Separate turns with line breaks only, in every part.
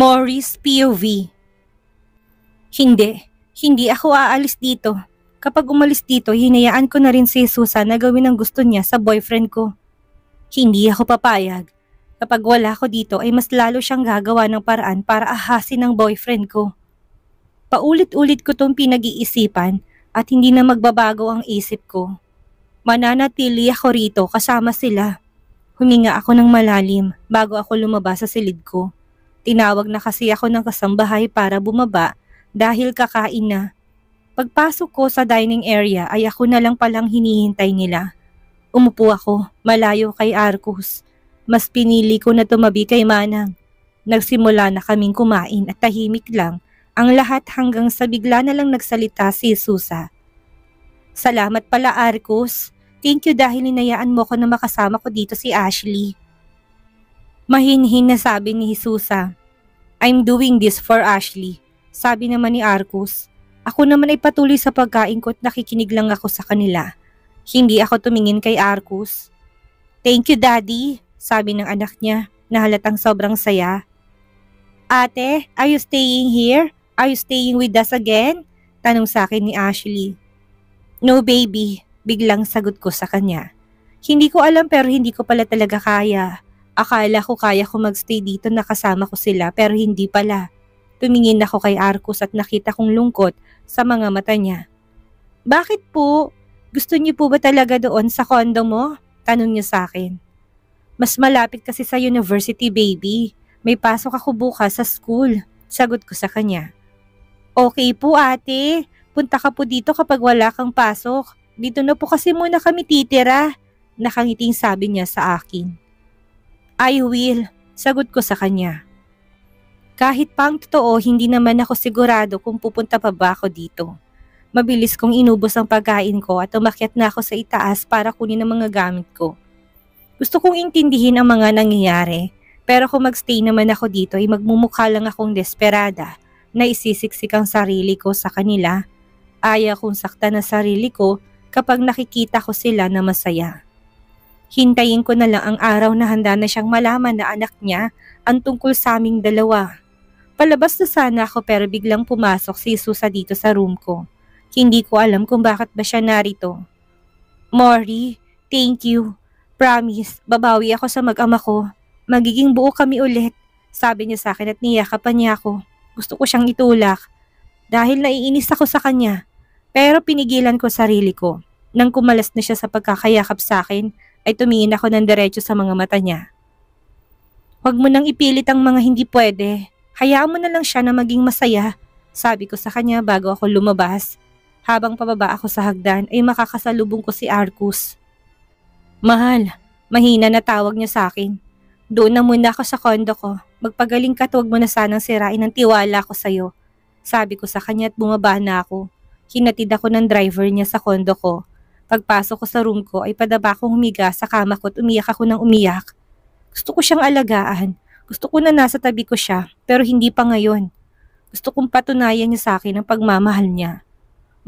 Morris POV. Hindi ako aalis dito. Kapag umalis dito, hinayaan ko na rin si Susan na gawin ang gusto niya sa boyfriend ko. Hindi ako papayag. Kapag wala ko dito ay mas lalo siyang gagawa ng paraan para ahasin ang boyfriend ko. Paulit-ulit ko tong pinag-iisipan at hindi na magbabago ang isip ko. Mananatili ako rito kasama sila. Huminga ako ng malalim bago ako lumabas sa silid ko. Tinawag na kasi ako ng kasambahay para bumaba dahil kakain na. Pagpasok ko sa dining area ay ako na lang palang hinihintay nila. Umupo ako, malayo kay Arcus. Mas pinili ko na tumabi kay Manang. Nagsimula na kaming kumain at tahimik lang ang lahat hanggang sa bigla na lang nagsalita si Susa. Salamat pala Arcus. Thank you dahil hinayaan mo ko na makasama ko dito si Ashley. Mahinhin na sabi ni Susa. I'm doing this for Ashley. Sabi naman ni Arcus. Ako naman ay patuloy sa pagkain ko at nakikinig lang ako sa kanila. Hindi ako tumingin kay Arcus. Thank you Daddy, sabi ng anak niya na halatang sobrang saya. Ate, are you staying here? Are you staying with us again? Tanong sa akin ni Ashley. No baby, biglang sagot ko sa kanya. Hindi ko alam pero hindi ko pala talaga kaya. Akala ko kaya ko magstay dito na kasama ko sila pero hindi pala. Tumingin ako kay Arcus at nakita kong lungkot sa mga mata niya. Bakit po? Gusto niyo po ba talaga doon sa condo mo? Tanong niya sa akin. Mas malapit kasi sa university baby. May pasok ako bukas sa school. Sagot ko sa kanya. Okay po ate. Punta ka po dito kapag wala kang pasok. Dito na po kasi muna kami titira. Nakangiting sabi niya sa akin. I will, sagot ko sa kanya. Kahit pang totoo, hindi naman ako sigurado kung pupunta pa ba ako dito. Mabilis kong inubos ang pagkain ko at umakyat na ako sa itaas para kunin ang mga gamit ko. Gusto kong intindihin ang mga nangyayari, pero kung magstay naman ako dito ay magmumukha lang akong desperada na isisiksik ang sarili ko sa kanila. Ayaw kong saktan ang sarili ko kapag nakikita ko sila na masaya. Hintayin ko na lang ang araw na handa na siyang malaman na anak niya ang tungkol sa aming dalawa. Palabas na sana ako pero biglang pumasok si Susa dito sa room ko. Hindi ko alam kung bakit ba siya narito. Mori, thank you. Promise, babawi ako sa mag-ama ko. Magiging buo kami ulit. Sabi niya sa akin at niyakapan niya ako. Gusto ko siyang itulak. Dahil naiinis ako sa kanya. Pero pinigilan ko sarili ko. Nang kumalas na siya sa pagkakayakap sa akin, ay tumingin ako ng diretso sa mga mata niya. Huwag mo nang ipilit ang mga hindi pwede. Hayaan mo na lang siya na maging masaya. Sabi ko sa kanya bago ako lumabas. Habang pababa ako sa hagdan ay makakasalubong ko si Arcus. Mahal, mahina na tawag niya sa akin. Doon na muna ako sa kondo ko. Magpagaling ka at huwag mo na sanang sirain ang tiwala ko sa'yo. Sabi ko sa kanya at bumaba na ako. Hinatid ako ng driver niya sa kondo ko. Pagpasok ko sa room ko ay padaba akong humiga sa kama ko at umiyak ako ng umiyak. Gusto ko siyang alagaan. Gusto ko na nasa tabi ko siya pero hindi pa ngayon. Gusto kong patunayan niya sa akin ang pagmamahal niya.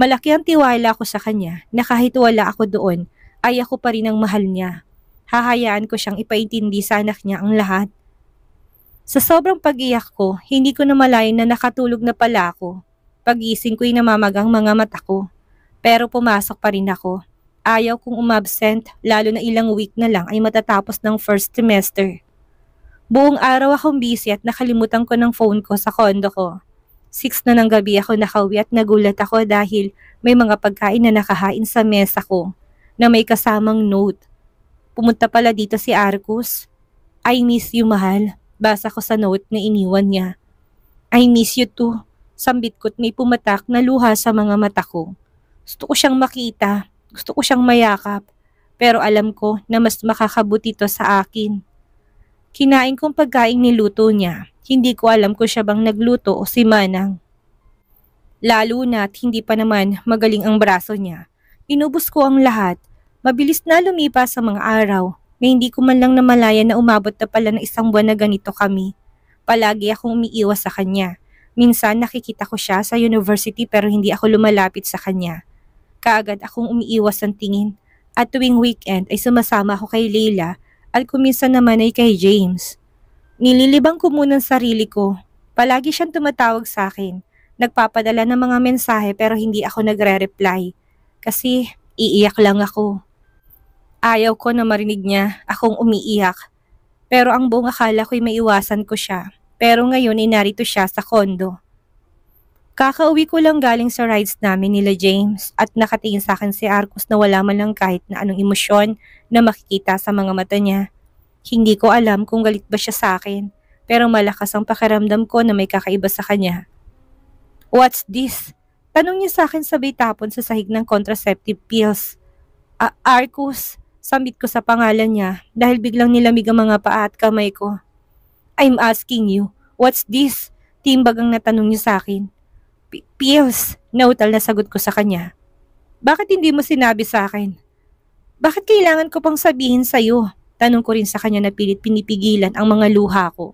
Malaki ang tiwala ko sa kanya na kahit wala ako doon ay ako pa rin ang mahal niya. Hahayaan ko siyang ipaintindi sa anak niya ang lahat. Sa sobrang pag-iyak ko, hindi ko na malayan na nakatulog na pala ako. Pag-gising ko'y namamagang mga mata ko. Pero pumasok pa rin ako. Ayaw kong umabsent, lalo na ilang week na lang ay matatapos ng first semester. Buong araw akong busy at nakalimutan ko ng phone ko sa kondo ko. 6 na ng gabi ako nakauwi at nagulat ako dahil may mga pagkain na nakahain sa mesa ko na may kasamang note. Pumunta pala dito si Arcus. I miss you, mahal. Basa ko sa note na iniwan niya. I miss you too. Sambit ko't may pumatak na luha sa mga mata ko. Gusto ko siyang makita, gusto ko siyang mayakap, pero alam ko na mas makakabuti to sa akin. Kinain kong pagkain niluto niya, hindi ko alam kung siya bang nagluto o si Manang. Lalo na't hindi pa naman magaling ang braso niya. Inubos ko ang lahat, mabilis na lumipas sa mga araw, na hindi ko man lang namalaya na umabot na pala na 1 buwan na ganito kami. Palagi akong umiiwas sa kanya. Minsan nakikita ko siya sa university pero hindi ako lumalapit sa kanya. Kaagad akong umiiwas ng tingin at tuwing weekend ay sumasama ako kay Leila at kuminsan naman ay kay James. Nililibang ko muna ang sarili ko. Palagi siyang tumatawag sa akin. Nagpapadala ng mga mensahe pero hindi ako nagre-reply. Kasi iiyak lang ako. Ayaw ko na marinig niya akong umiiyak. Pero ang buong akala ko'y maiwasan ko siya. Pero ngayon ay narito siya sa kondo. Kakauwi ko lang galing sa rides namin nila James at nakatingin sa akin si Arcos na wala man lang kahit na anong emosyon na makikita sa mga mata niya. Hindi ko alam kung galit ba siya sa akin, pero malakas ang pakiramdam ko na may kakaiba sa kanya. What's this? Tanong niya sa akin sabay tapon sa sahig ng contraceptive pills. Arcos, sambit ko sa pangalan niya dahil biglang nilamig ang mga paa at kamay ko. I'm asking you, what's this? Timbag ang natanong niya sa akin. Pills, nautal na sagot ko sa kanya. Bakit hindi mo sinabi sa akin? Bakit kailangan ko pang sabihin sa'yo? Tanong ko rin sa kanya na pilit pinipigilan ang mga luha ko.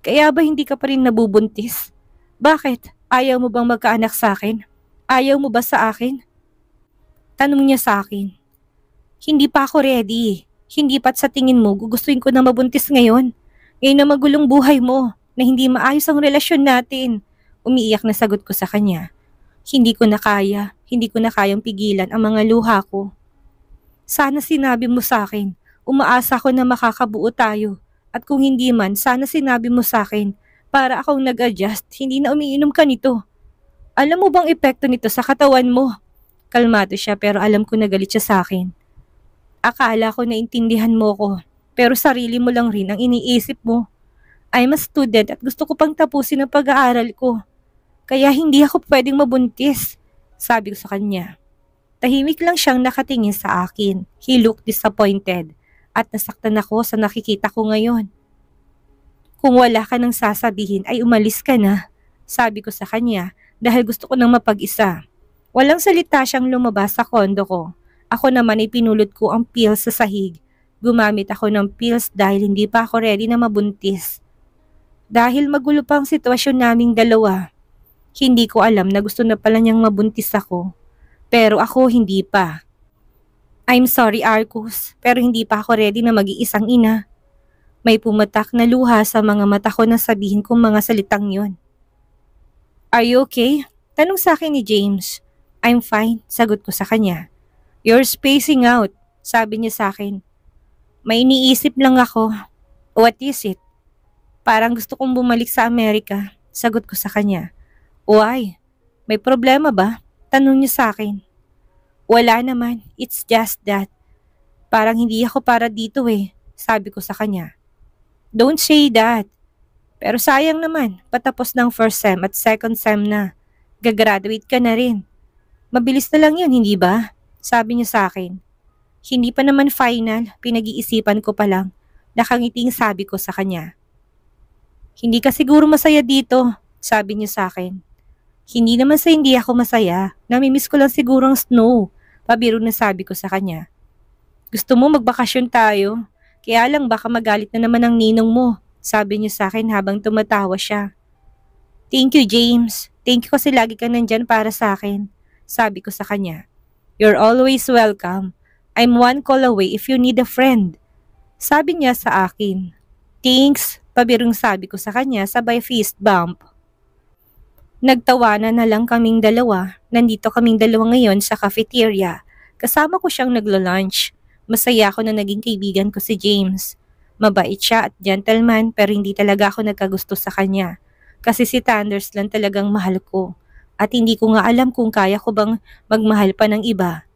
Kaya ba hindi ka pa rin nabubuntis? Bakit? Ayaw mo bang magkaanak sa akin? Ayaw mo ba sa akin? Tanong niya sa akin. Hindi pa ako ready. Hindi pa't sa tingin mo gugustuhin ko na mabuntis ngayon. Ngayon na magulong buhay mo, na hindi maayos ang relasyon natin. Umiiyak na sagot ko sa kanya. Hindi ko na kayang pigilan ang mga luha ko. Sana sinabi mo sa akin, umaasa ko na makakabuo tayo. At kung hindi man, sana sinabi mo sa akin, para akong nag-adjust, hindi na umiinom ka nito. Alam mo bang epekto nito sa katawan mo? Kalmado siya pero alam ko na galit siya sa akin. Akala ko naintindihan mo ko, pero sarili mo lang rin ang iniisip mo. I'm a student at gusto ko pang tapusin ang pag-aaral ko. Kaya hindi ako pwedeng mabuntis, sabi ko sa kanya. Tahimik lang siyang nakatingin sa akin. He looked disappointed at nasaktan ako sa nakikita ko ngayon. Kung wala ka nang sasabihin ay umalis ka na, sabi ko sa kanya dahil gusto ko nang mapag-isa. Walang salita siyang lumabas sa kondo ko. Ako naman ay pinulot ko ang pills sa sahig. Gumamit ako ng pills dahil hindi pa ako ready na mabuntis. Dahil magulo pa ang sitwasyon naming dalawa. Hindi ko alam na gusto na pala niyang mabuntis ako. Pero ako hindi pa. I'm sorry Arcos, pero hindi pa ako ready na mag-iisang ina. May pumatak na luha sa mga mata ko na sabihin kong mga salitang yon. Are you okay? Tanong sa akin ni James. I'm fine, sagot ko sa kanya. You're spacing out, sabi niya sa akin. May iniisip lang ako. What is it? Parang gusto kong bumalik sa Amerika, sagot ko sa kanya. Why? May problema ba? Tanong niya sa akin. Wala naman, it's just that. Parang hindi ako para dito sabi ko sa kanya. Don't say that. Pero sayang naman, patapos ng first sem at second sem na. Gagraduate ka na rin. Mabilis na lang yun, hindi ba? Sabi niya sa akin. Hindi pa naman final, pinag-iisipan ko pa lang. Nakangiting sabi ko sa kanya. Hindi ka siguro masaya dito, sabi niya sa akin. Hindi naman sa hindi ako masaya. Namimiss ko lang siguro ang snow. Pabiro na sabi ko sa kanya. Gusto mo magbakasyon tayo? Kaya lang baka magalit na naman ang ninong mo. Sabi niya sa akin habang tumatawa siya. Thank you James. Thank you kasi lagi ka nandyan para sa akin. Sabi ko sa kanya. You're always welcome. I'm one call away if you need a friend. Sabi niya sa akin. Thanks. Pabirong sabi ko sa kanya sabay fist bump. Nagtawanan na lang kaming dalawa. Nandito kaming dalawa ngayon sa cafeteria. Kasama ko siyang naglo-lunch. Masaya ako na naging kaibigan ko si James. Mabait siya at gentleman pero hindi talaga ako nagkagusto sa kanya. Kasi si Thunders lang talagang mahal ko. At hindi ko nga alam kung kaya ko bang magmahal pa ng iba.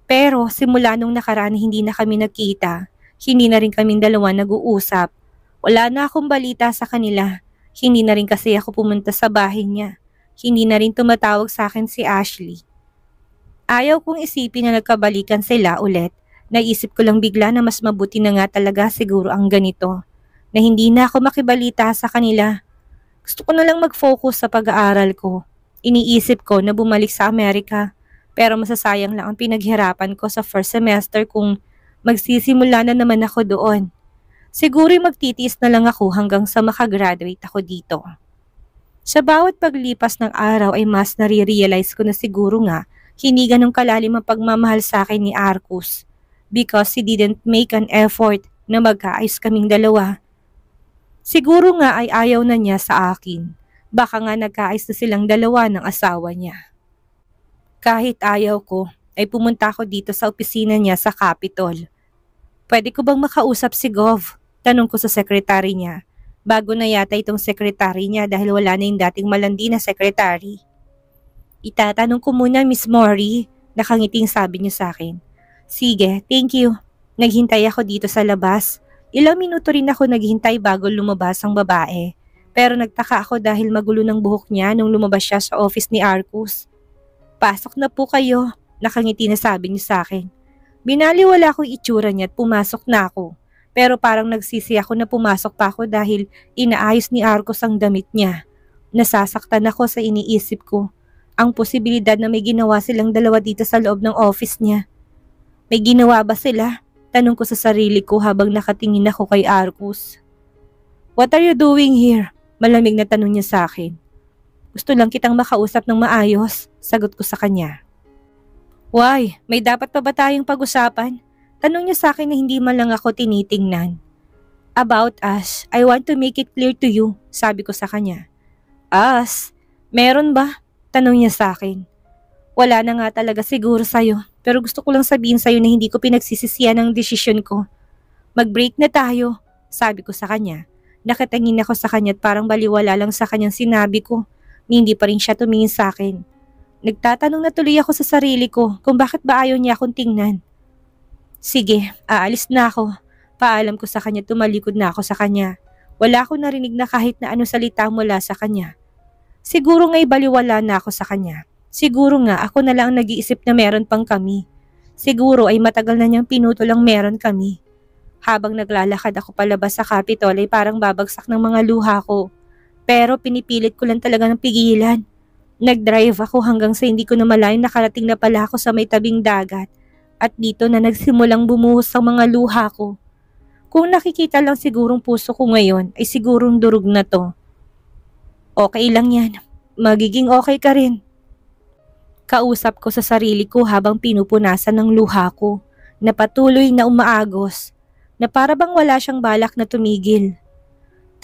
Pero simula nung nakaraan hindi na kami nagkita. Hindi na rin kaming dalawa nag-uusap. Wala na akong balita sa kanila. Hindi na rin kasi ako pumunta sa bahay niya. Hindi na rin tumatawag sa akin si Ashley. Ayaw kong isipin na nagkabalikan sila ulit. Naisip ko lang bigla na mas mabuti na nga talaga siguro ang ganito. Na hindi na ako makibalita sa kanila. Gusto ko na lang mag-focus sa pag-aaral ko. Iniisip ko na bumalik sa Amerika. Pero masasayang lang ang pinaghirapan ko sa first semester kung magsisimula na naman ako doon. Siguro magtitiis na lang ako hanggang sa makagraduate ako dito. Sa bawat paglipas ng araw ay mas nare-realize ko na siguro nga hindi ganong kalalim ang pagmamahal sa akin ni Arcos because he didn't make an effort na magkaayos kaming dalawa. Siguro nga ay ayaw na niya sa akin. Baka nga nagkaayos na silang dalawa ng asawa niya. Kahit ayaw ko, ay pumunta ako dito sa opisina niya sa Capitol. Pwede ko bang makausap si Gov? Tanong ko sa sekretary niya. Bago na yata itong sekretary niya dahil wala na yung dating malandi na sekretary. Itatanong ko muna, Miss Mori. Nakangiting sabi niya sa akin. Sige, thank you. Naghintay ako dito sa labas. Ilang minuto rin ako naghintay bago lumabas ang babae. Pero nagtaka ako dahil magulo ng buhok niya nung lumabas siya sa office ni Arcus. Pasok na po kayo. Nakangiti na sabi niya sa akin. Binaliwala ko itsura niya at pumasok na ako. Pero parang nagsisi ako na pumasok pa ako dahil inaayos ni Arcus ang damit niya. Nasasaktan ako sa iniisip ko. Ang posibilidad na may ginawa silang dalawa dito sa loob ng office niya. May ginawa ba sila? Tanong ko sa sarili ko habang nakatingin ako kay Arcus. What are you doing here? Malamig na tanong niya sa akin. Gusto lang kitang makausap ng maayos, sagot ko sa kanya. Why? May dapat pa ba tayong pag-usapan? Tanong niya sa akin na hindi man lang ako tinitingnan. About us, I want to make it clear to you, sabi ko sa kanya. Us? Meron ba? Tanong niya sa akin. Wala na nga talaga siguro sa'yo, pero gusto ko lang sabihin sa'yo na hindi ko pinagsisisihan ang desisyon ko. Mag-break na tayo, sabi ko sa kanya. Nakatingin ako sa kanya at parang baliwala lang sa kanyang sinabi ko. Hindi pa rin siya tumingin sa akin. Nagtatanong na tuloy ako sa sarili ko kung bakit ba ayaw niya akong tingnan. Sige, aalis na ako. Paalam ko sa kanya, tumalikod na ako sa kanya. Wala akong narinig na kahit na ano salita mula sa kanya. Siguro nga'y baliwala na ako sa kanya. Siguro nga ako na lang nag-iisip na meron pang kami. Siguro ay matagal na niyang pinutol ang meron kami. Habang naglalakad ako palabas sa Capitol ay parang babagsak ng mga luha ko. Pero pinipilit ko lang talaga ng pigilan. Nag-drive ako hanggang sa hindi ko na malayan nakarating na pala ako sa may tabing dagat. At dito na nagsimulang bumuhos ang mga luha ko. Kung nakikita lang sigurong puso ko ngayon ay sigurong durog na to. Okay lang yan. Magiging okay ka rin. Kausap ko sa sarili ko habang pinupunasan ng luha ko na patuloy na umaagos na para bang wala siyang balak na tumigil.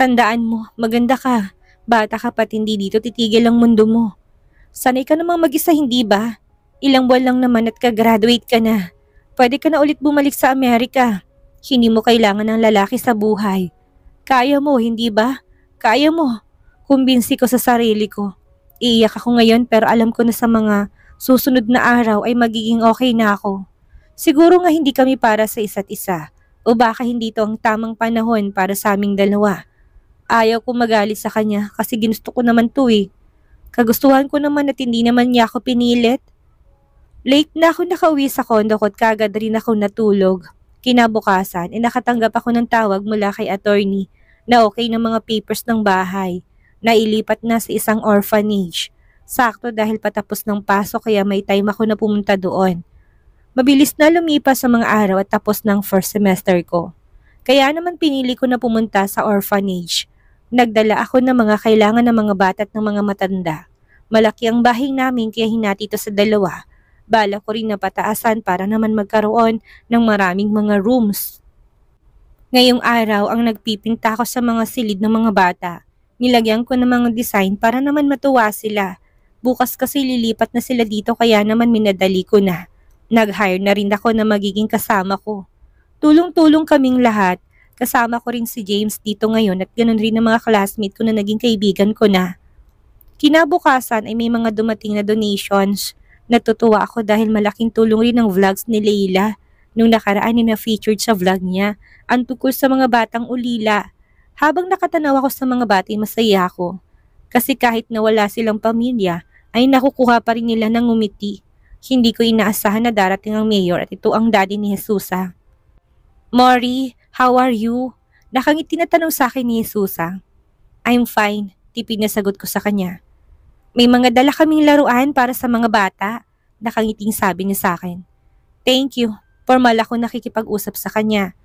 Tandaan mo, maganda ka. Bata ka pat hindi dito titigil ang mundo mo. Sanay ka namang mag-isa, hindi ba? Ilang buwan lang naman at ka-graduate ka na. Pwede ka na ulit bumalik sa Amerika. Hindi mo kailangan ng lalaki sa buhay. Kaya mo, hindi ba? Kaya mo. Kumbinsi ko sa sarili ko. Iiyak ako ngayon pero alam ko na sa mga susunod na araw ay magiging okay na ako. Siguro nga hindi kami para sa isa't isa. O baka hindi ito ang tamang panahon para sa aming dalawa. Ayaw ko magalit sa kanya kasi ginusto ko naman to eh. Kagustuhan ko naman at hindi naman niya ako pinilit. Late na ako nakauwi sa condo ko at kagad rin ako natulog. Kinabukasan, nakatanggap ako ng tawag mula kay attorney na okay ng mga papers ng bahay. Nailipat na sa isang orphanage. Sakto dahil patapos ng pasok kaya may time ako na pumunta doon. Mabilis na lumipas sa mga araw at tapos ng first semester ko. Kaya naman pinili ko na pumunta sa orphanage. Nagdala ako ng mga kailangan ng mga bata at ng mga matanda. Malaki ang bahay namin kaya hinati ito sa dalawa. Bala ko rin na pataasan para naman magkaroon ng maraming mga rooms. Ngayong araw ang nagpipinta ko sa mga silid ng mga bata. Nilagyan ko ng mga design para naman matuwa sila. Bukas kasi lilipat na sila dito kaya naman minadali ko na. Nag-hire na rin ako na magiging kasama ko. Tulong-tulong kaming lahat. Kasama ko rin si James dito ngayon at ganoon rin ang mga classmate ko na naging kaibigan ko na. Kinabukasan ay may mga dumating na donations. Natutuwa ako dahil malaking tulong rin ang vlogs ni Leila. Nung nakaraan na featured sa vlog niya, ang tungkol sa mga batang ulila. Habang nakatanaw ako sa mga bata ay masaya ako. Kasi kahit nawala silang pamilya, ay nakukuha pa rin nila ng ngumiti. Hindi ko inaasahan na darating ang mayor at ito ang daddy ni Jesusa. Mori, how are you? Nakangiti na tanong sa akin ni Jesusa. I'm fine, tipid na sagot ko sa kanya. May mga dala kaming laruan para sa mga bata, nakangiting sabi niya sa akin. Thank you, formal ako nakikipag-usap sa kanya.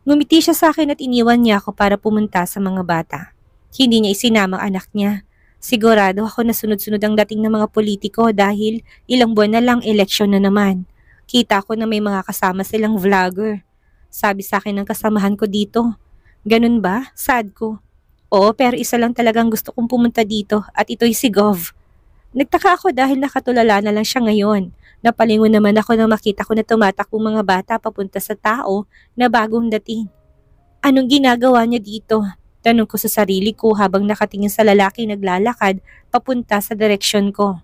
Ngumiti siya sa akin at iniwan niya ako para pumunta sa mga bata. Hindi niya isinama ang anak niya. Sigurado ako na sunod-sunod ang dating ng mga politiko dahil ilang buwan na lang eleksyon na naman. Kita ko na may mga kasama silang vlogger. Sabi sa akin ng kasamahan ko dito. Ganun ba? Sad ko. Oo, pero isa lang talagang gusto kong pumunta dito at ito'y si Gov. Nagtaka ako dahil nakatulala na lang siya ngayon. Napalingon naman ako nang makita ko na tumatakbong mga bata papunta sa tao na bagong dating. Anong ginagawa niya dito? Tanong ko sa sarili ko habang nakatingin sa lalaki naglalakad papunta sa direksyon ko.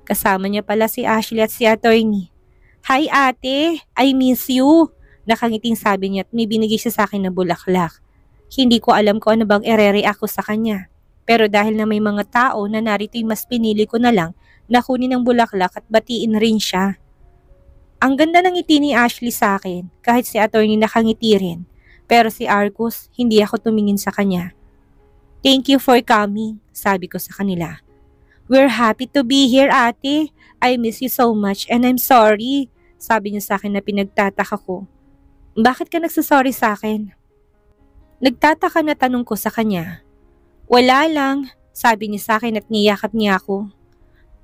Kasama niya pala si Ashley at si Attorney. Hi ate, I miss you. Nakangiting sabi niya at may binigay siya sa akin na bulaklak. Hindi ko alam kung ano bang ere-react ko sa kanya. Pero dahil na may mga tao na narito'y mas pinili ko na lang na kunin ang bulaklak at batiin rin siya. Ang ganda ng ngiti ni Ashley sa akin kahit si Attorney nakangiti rin. Pero si Arcus, hindi ako tumingin sa kanya. Thank you for coming, sabi ko sa kanila. We're happy to be here ate. I miss you so much and I'm sorry. Sabi niya sa akin na pinagtataka ko. Bakit ka nagsasorry sa akin? Nagtataka na tanong ko sa kanya. Wala lang, sabi niya sa akin at niyakap niya ako.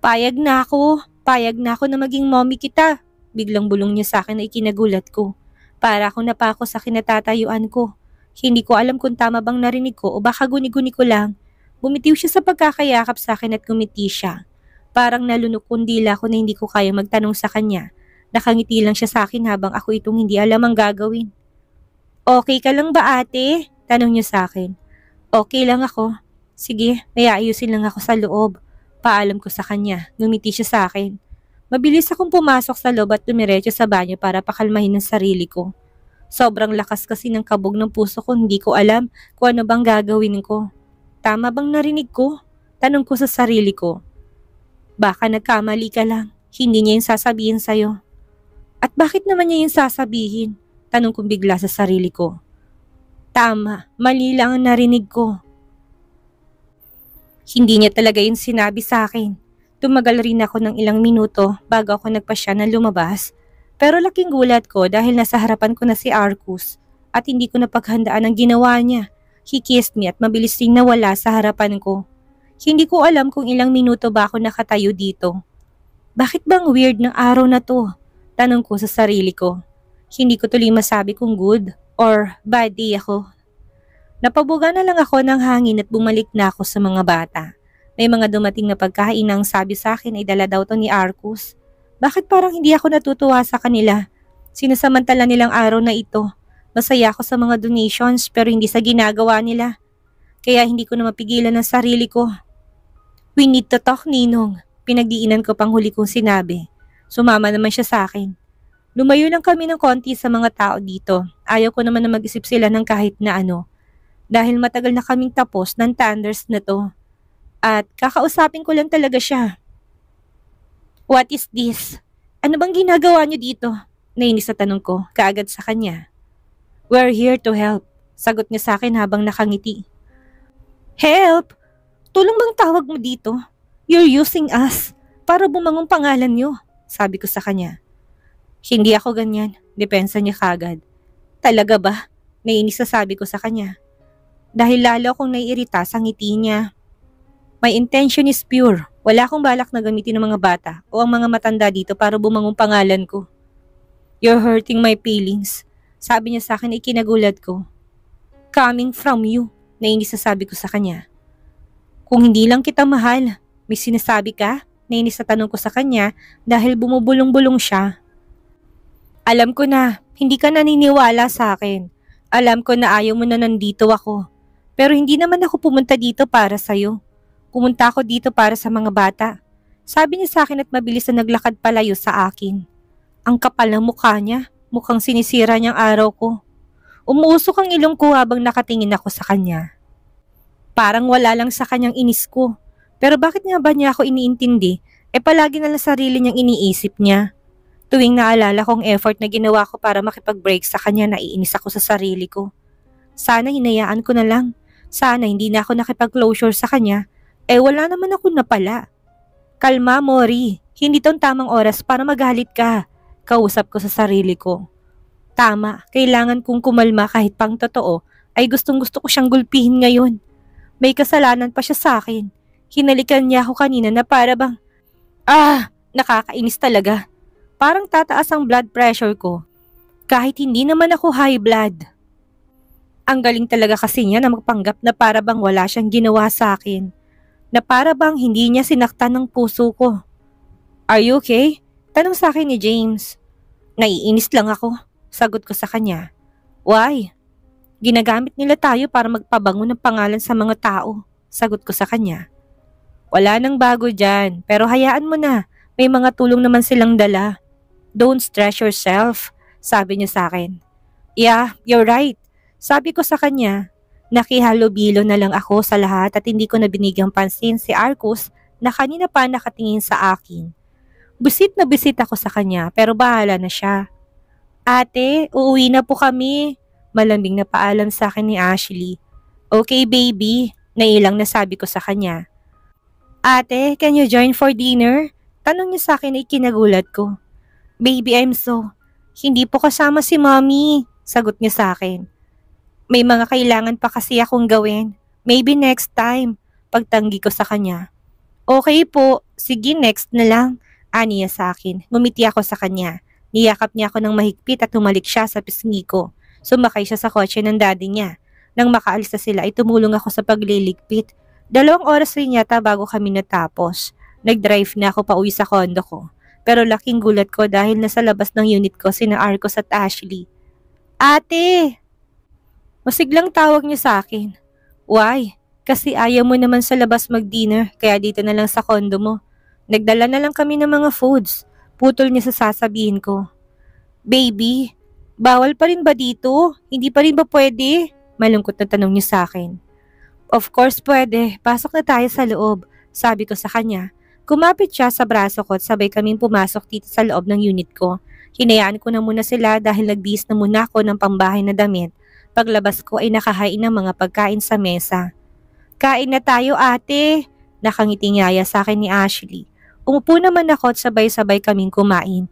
Payag na ako na maging mommy kita. Biglang bulong niya sa akin na ikinagulat ko. Para akong napako sa kinatatayuan ko. Hindi ko alam kung tama bang narinig ko o baka guni-guni ko lang. Bumitiw siya sa pagkakayakap sa akin at kumiti siya. Parang nalunok kong dila ko na hindi ko kaya magtanong sa kanya. Nakangiti lang siya sa akin habang ako itong hindi alam ang gagawin. Okay ka lang ba ate? Tanong niya sa akin. Okay lang ako. Sige, may ayusin lang ako sa loob. Paalam ko sa kanya. Ngumiti siya sa akin. Mabilis akong pumasok sa loob at dumiretso sa banyo para pakalmahin ang sarili ko. Sobrang lakas kasi ng kabog ng puso ko, hindi ko alam kung ano bang gagawin ko. Tama bang narinig ko? Tanong ko sa sarili ko. Baka nagkamali ka lang. Hindi niya yung sasabihin sa'yo. At bakit naman niya yung sasabihin? Tanong ko bigla sa sarili ko. Tama, mali lang ang narinig ko. Hindi niya talaga yung sinabi sa akin. Tumagal rin ako ng ilang minuto bago ako nagpasya na lumabas. Pero laking gulat ko dahil nasa harapan ko na si Arcus at hindi ko napaghandaan ang ginawa niya. He kissed me at mabilis ring nawala sa harapan ko. Hindi ko alam kung ilang minuto ba ako nakatayo dito. Bakit bang weird ng araw na to? Tanong ko sa sarili ko. Hindi ko tuloy masabi kung good or bad day ako. Napabuga na lang ako ng hangin at bumalik na ako sa mga bata. May mga dumating na pagkain ang sabi sa akin ay dala daw to ni Arcus. Bakit parang hindi ako natutuwa sa kanila? Sinasamantala nilang araw na ito. Masaya ako sa mga donations pero hindi sa ginagawa nila. Kaya hindi ko na mapigilan ang sarili ko. We need to talk, Ninong. Pinagdiinan ko pang huli kong sinabi. Sumama naman siya sa akin. Lumayo lang kami ng konti sa mga tao dito. Ayaw ko naman na mag-isip sila ng kahit na ano. Dahil matagal na kaming tapos ng Thunders na to. At kakausapin ko lang talaga siya. What is this? Ano bang ginagawa niyo dito? Nainis sa tanong ko, kaagad sa kanya. We're here to help. Sagot niya sa akin habang nakangiti. Help? Tulong bang tawag mo dito? You're using us para bumangong pangalan niyo. Sabi ko sa kanya. Hindi ako ganyan. Depensa niya kagad. Talaga ba? Nainis sa sabi ko sa kanya. Dahil lalo akong naiirita sa ngiti niya. My intention is pure. Wala akong balak na gamitin ng mga bata o ang mga matanda dito para bumangong pangalan ko. You're hurting my feelings. Sabi niya sa akin ay kinagulat ko. Coming from you. Nainis sa sabi ko sa kanya. Kung hindi lang kita mahal, may sinasabi ka? Nainis sa tanong ko sa kanya dahil bumubulong-bulong siya. Alam ko na, hindi ka naniniwala sa akin. Alam ko na ayaw mo na nandito ako. Pero hindi naman ako pumunta dito para sa'yo. Pumunta ako dito para sa mga bata. Sabi niya sa akin at mabilis na naglakad palayo sa akin. Ang kapal ng mukha niya, mukhang sinisira niyang araw ko. Umuusok ang ilong ko habang nakatingin ako sa kanya. Parang wala lang sa kanyang inis ko. Pero bakit nga ba niya ako iniintindi? Palagi na lang sarili niyang iniisip niya. Tuwing naalala kong effort na ginawa ko para makipag-break sa kanya, naiinis ako sa sarili ko. Sana hinayaan ko na lang. Sana hindi na ako nakipag-closure sa kanya. Wala naman ako napala. Kalma, Mori. Hindi tong tamang oras para magalit ka. Kausap ko sa sarili ko. Tama, kailangan kong kumalma kahit pang totoo ay gustong-gusto ko siyang gulpihin ngayon. May kasalanan pa siya sa akin. Hinalikan niya ako kanina na para bang... nakakainis talaga. Parang tataas ang blood pressure ko. Kahit hindi naman ako high blood. Ang galing talaga kasi niya na magpanggap na para bang wala siyang ginawa sa akin. Na para bang hindi niya sinaktan ng puso ko. Are you okay? Tanong sa akin ni James. Naiinis lang ako. Sagot ko sa kanya. Why? Ginagamit nila tayo para magpabango ng pangalan sa mga tao. Sagot ko sa kanya. Wala nang bago dyan, pero hayaan mo na. May mga tulong naman silang dala. Don't stress yourself, sabi niya sa akin. Yeah, you're right. Sabi ko sa kanya, nakihalubilo na lang ako sa lahat at hindi ko na binigyang pansin si Arcus na kanina pa nakatingin sa akin. Bisit na bisit ako sa kanya pero bahala na siya. Ate, uuwi na po kami. Malambing na paalam sa akin ni Ashley. Okay baby, nailang na sabi ko sa kanya. Ate, can you join for dinner? Tanong niya sa akin ay kinagulat ko. Baby, I'm so... Hindi po kasama si mommy, sagot niya sa akin. May mga kailangan pa kasi akong gawin. Maybe next time, pagtanggi ko sa kanya. Okay po, sige next na lang, ani niya sa akin. Ngumiti ako sa kanya. Niyakap niya ako ng mahigpit at tumalik siya sa pisngi ko. Sumakay siya sa kotse ng daddy niya. Nang makaalis na sila ay tumulong ako sa pagliligpit. 2 oras rin yata bago kami natapos. Nag-drive na ako pauwi sa kondo ko. Pero laking gulat ko dahil nasa labas ng unit ko sina Arcos at Ashley. Ate! Masiglang tawag niya sa akin. Why? Kasi ayaw mo naman sa labas mag-dinner kaya dito na lang sa kondo mo. Nagdala na lang kami ng mga foods. Putol niya sa sasabihin ko. Baby, bawal pa rin ba dito? Hindi pa rin ba pwede? Malungkot na tanong niya sa akin. Of course pwede. Pasok na tayo sa loob. Sabi ko sa kanya. Kumapit siya sa braso ko at sabay kaming pumasok dito sa loob ng unit ko. Hinayaan ko na muna sila dahil nagbihis na muna ako ng pambahay na damit. Paglabas ko ay nakahain ng mga pagkain sa mesa. Kain na tayo ate! Nakangiti-ngaya sa akin ni Ashley. Umupo naman ako at sabay-sabay kaming kumain.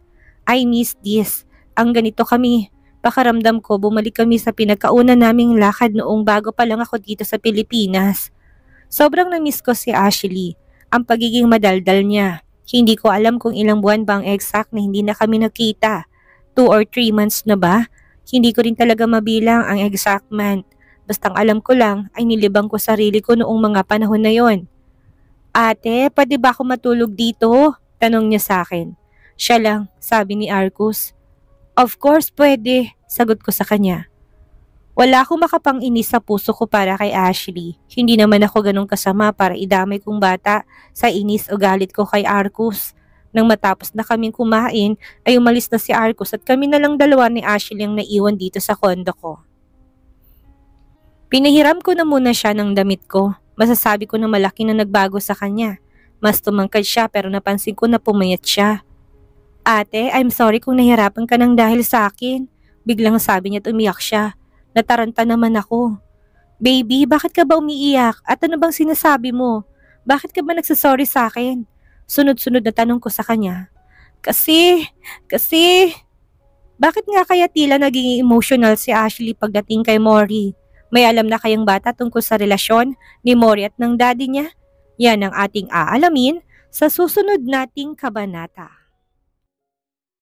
I miss this. Ang ganito kami. Pakaramdam ko bumalik kami sa pinagkauna naming lakad noong bago pa lang ako dito sa Pilipinas. Sobrang na-miss ko si Ashley. Ang pagiging madaldal niya. Hindi ko alam kung ilang buwan ba ang exact na hindi na kami nakita. 2 or 3 months na ba? Hindi ko rin talaga mabilang ang exact month. Bastang alam ko lang ay nilibang ko sarili ko noong mga panahon na yon. Ate, pwede ba ako matulog dito? Tanong niya sa akin. Siya lang, sabi ni Arcus. Of course pwede, sagot ko sa kanya. Wala akong makapang-inis sa puso ko para kay Ashley. Hindi naman ako ganun kasama para idamay kong bata sa inis o galit ko kay Arcus. Nang matapos na kaming kumain, ay umalis na si Arcus at kami na lang dalawa ni Ashley ang naiwan dito sa kondo ko. Pinahiram ko na muna siya ng damit ko. Masasabi ko na malaki na nagbago sa kanya. Mas tumangkad siya pero napansin ko na pumayat siya. Ate, I'm sorry kung nahirapan ka ng dahil sa akin. Biglang sabi niya at umiyak siya. Nataranta naman ako. Baby, bakit ka ba umiiyak? At ano bang sinasabi mo? Bakit ka ba nagsasorry sa akin? Sunod-sunod na tanong ko sa kanya. Kasi, bakit nga kaya tila naging emotional si Ashley pagdating kay Mori? May alam na kayang bata tungkol sa relasyon ni Mori at ng daddy niya? Yan ang ating aalamin sa susunod nating kabanata.